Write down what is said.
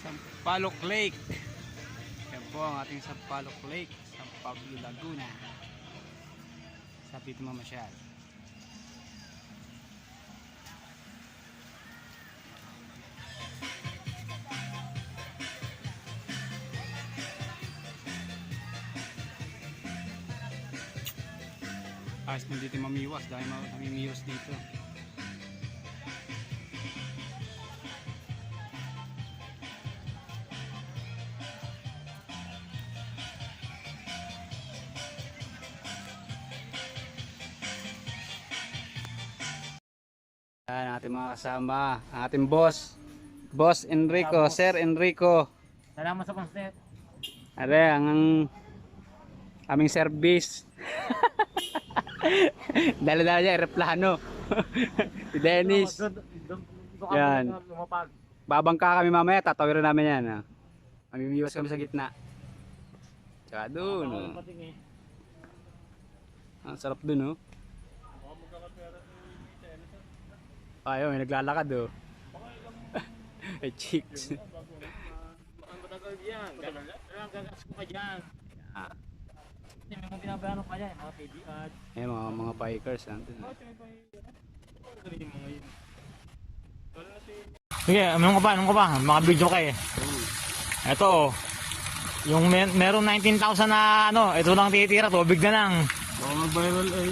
Sampaloc Lake. Yan po ang ating Sampaloc Lake, San Pablo, Laguna. Sa dito mamasyal. Ayos mo dito mamiwas dahil mamimiwas dito. Yan ating mga kasama, ang ating boss, Boss Enrico, Sir Enrico. Salamat sa pansit. Are ang aming service. Dala-dala niya aeroplano. Si Dennis. Yan. Babangka kami mamaya, tatawiran namin yan. Mamimiwas kami sa gitna. Tsaka doon. Ang sarap doon, oh. Ayaw, may naglalakad, oh. Ay, chicks. Ang matagal yan. Ang gagas ko pa dyan. May mga binabayano pa dyan, mga PDR. Eh, mga bikers. Sige, anong ka pa? Mga video kayo. Ito, oh. Yung meron 19,000 na ano, ito lang titira, tubig na lang. Baka mag-viral, eh.